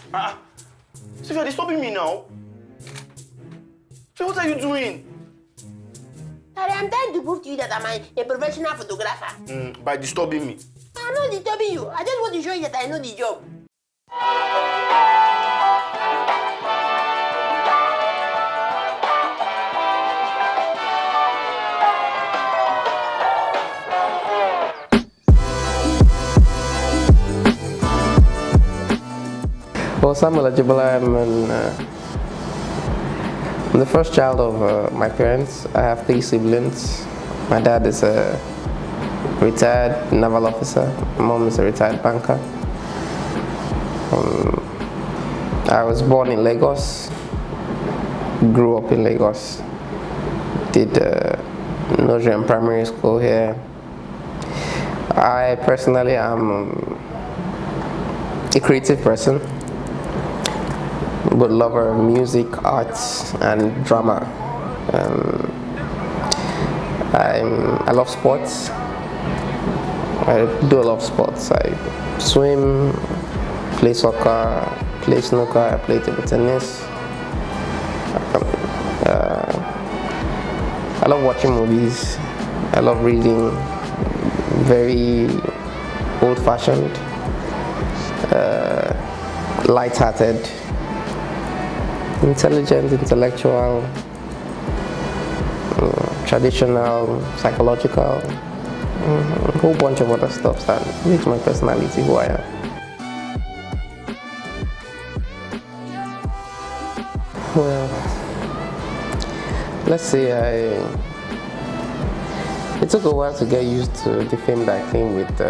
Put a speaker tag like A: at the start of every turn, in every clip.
A: So you're disturbing me now? So what are you doing?
B: I am trying to prove to you that I'm a professional photographer.
A: By disturbing me.
B: I'm not disturbing you. I just want to show you that I know the job.
C: Well, Samuel Ajibola, I'm the first child of my parents. I have 3 siblings. My dad is a retired naval officer. My mom is a retired banker. I was born in Lagos, grew up in Lagos, did nursery and primary school here. I personally am a creative person, but lover of music, arts, and drama. I love sports. I do a lot of sports. I swim, play soccer, play snooker, I play table tennis. I love watching movies. I love reading. Very old-fashioned, light-hearted, intelligent, intellectual, traditional, psychological, a whole bunch of other stuff that makes my personality who I am. Well, let's say it took a while to get used to the fame that came with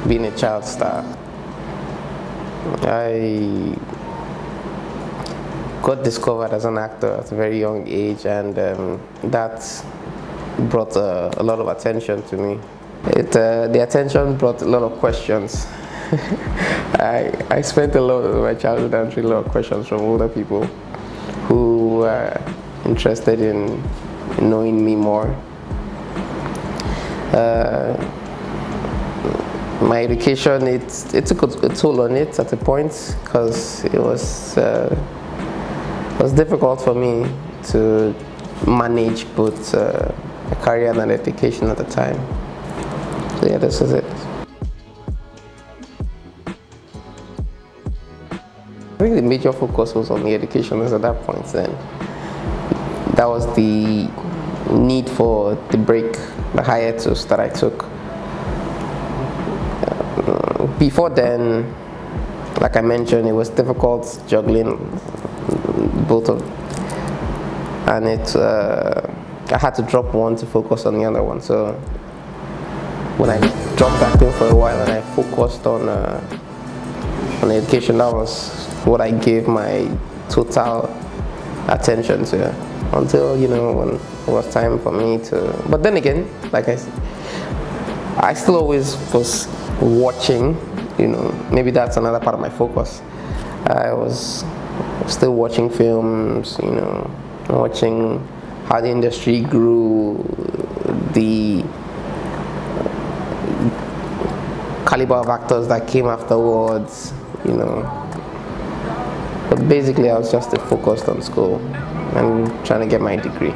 C: being a child star. I got discovered as an actor at a very young age, and that brought a lot of attention to me. The attention brought a lot of questions. I spent a lot of my childhood answering a lot of questions from older people who were interested in knowing me more. My education, it took a toll on it at a point, because it was difficult for me to manage both a career and an education at the time. So yeah, this is it. I think the major focus was on the education at that point then. That was the need for the break, the hiatus that I took. Before then, like I mentioned, it was difficult juggling both of, and I had to drop one to focus on the other one. So when I dropped acting for a while and I focused on education, that was what I gave my total attention to, until when it was time for me to. But then again, like I said, I still always was watching. Maybe that's another part of my focus. I was still watching films, watching how the industry grew, the caliber of actors that came afterwards, But basically, I was just focused on school and trying to get my degree.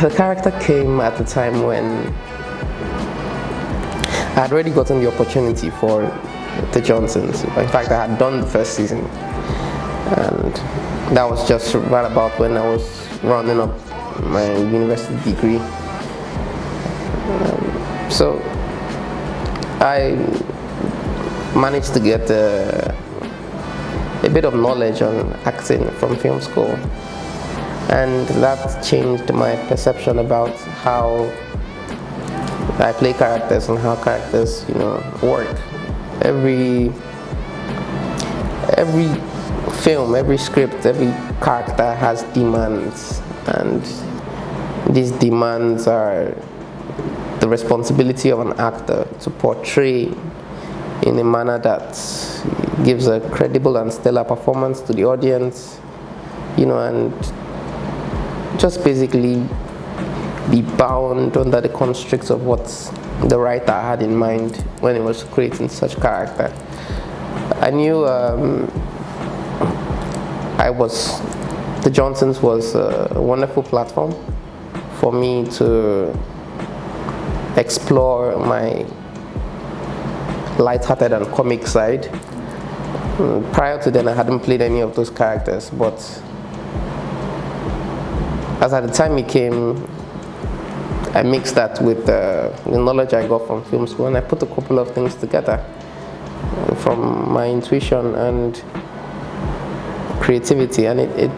C: The character came at the time when I had already gotten the opportunity for the Johnsons. In fact, I had done the first season, and that was just right about when I was rounding up my university degree. So I managed to get a bit of knowledge on acting from film school. And that changed my perception about how I play characters and how characters, work. Every film, every script, every character has demands, and these demands are the responsibility of an actor to portray in a manner that gives a credible and stellar performance to the audience, and just basically be bound under the constricts of what the writer had in mind when he was creating such character. I knew the Johnsons was a wonderful platform for me to explore my light-hearted and comic side. Prior to then, I hadn't played any of those characters, but as at the time it came, I mixed that with the knowledge I got from film school, and I put a couple of things together from my intuition and creativity, and it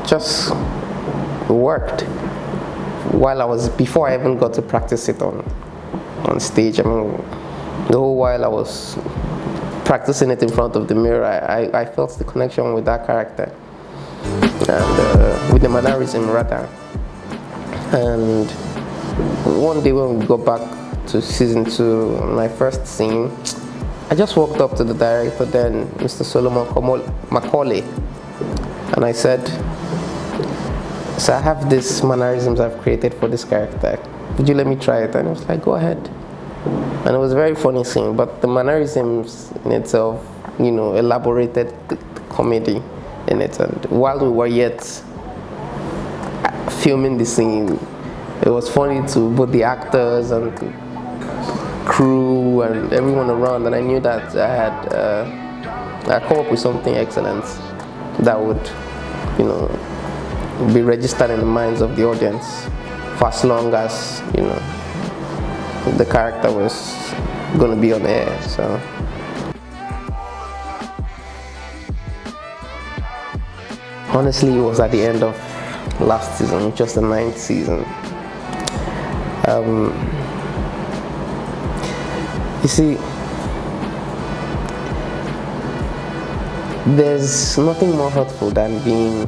C: just worked. Before I even got to practice it on stage, I mean, the whole while I was practicing it in front of the mirror, I felt the connection with that character, and with the mannerism rather. And one day when we got back to season 2, my first scene, I just walked up to the director then, Mr. Solomon Macaulay, and I said, so I have these mannerisms I've created for this character. Would you let me try it? And he was like, go ahead. And it was a very funny scene, but the mannerisms in itself, you know, elaborated the comedy in it. And while we were yet filming the scene, it was funny to both the actors and the crew and everyone around, and I knew that I come up with something excellent that would, you know, be registered in the minds of the audience for as long as, you know, the character was going to be on air. So honestly, it was at the end of last season, which was the 9th season. You see, there's nothing more hurtful than being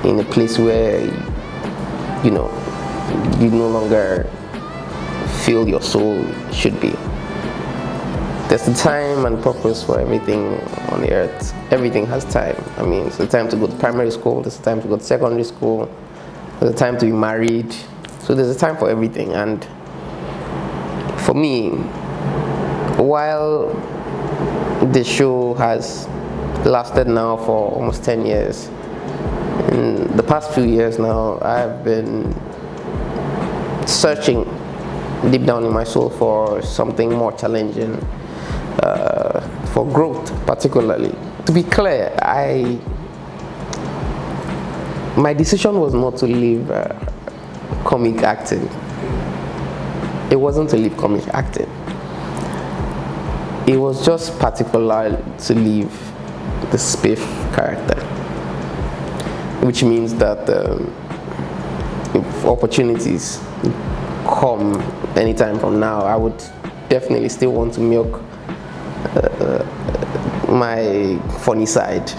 C: in a place where, you know, you no longer feel your soul should be. There's a time and purpose for everything on the earth. Everything has time. I mean, it's a time to go to primary school, there's a time to go to secondary school, there's a time to be married. So there's a time for everything. And for me, while the show has lasted now for almost 10 years, in the past few years now, I've been searching deep down in my soul for something more challenging, for growth particularly. To be clear, my decision was not to leave comic acting. It wasn't to leave comic acting. It was just particular to leave the Spiff character, which means that if opportunities come anytime from now, I would definitely still want to milk my funny side.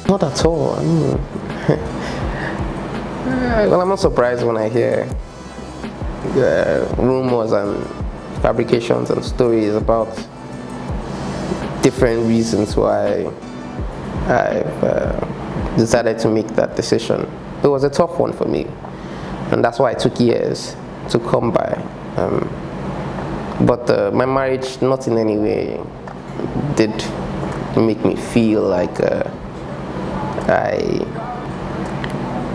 C: Not at all. I mean, well, I'm not surprised when I hear rumors and fabrications and stories about different reasons why I've decided to make that decision. It was a tough one for me, and that's why it took years to come by. But my marriage, not in any way, did make me feel like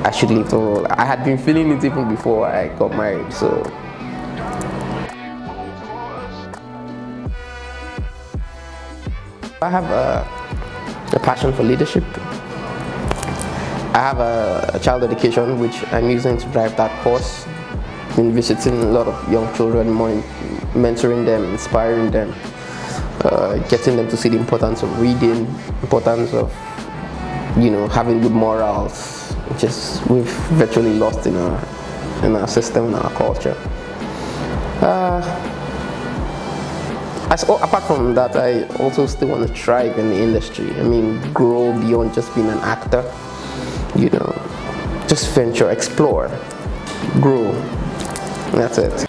C: I should leave the role. I had been feeling it even before I got married, so. I have a passion for leadership. I have a child education, which I'm using to drive that course. Been visiting a lot of young children, mentoring them, inspiring them, getting them to see the importance of reading, importance of, you know, having good morals, which is we've virtually lost in our system, in our culture. Apart from that, I also still want to thrive in the industry. I mean, grow beyond just being an actor. You know, just venture, explore, grow. That's it.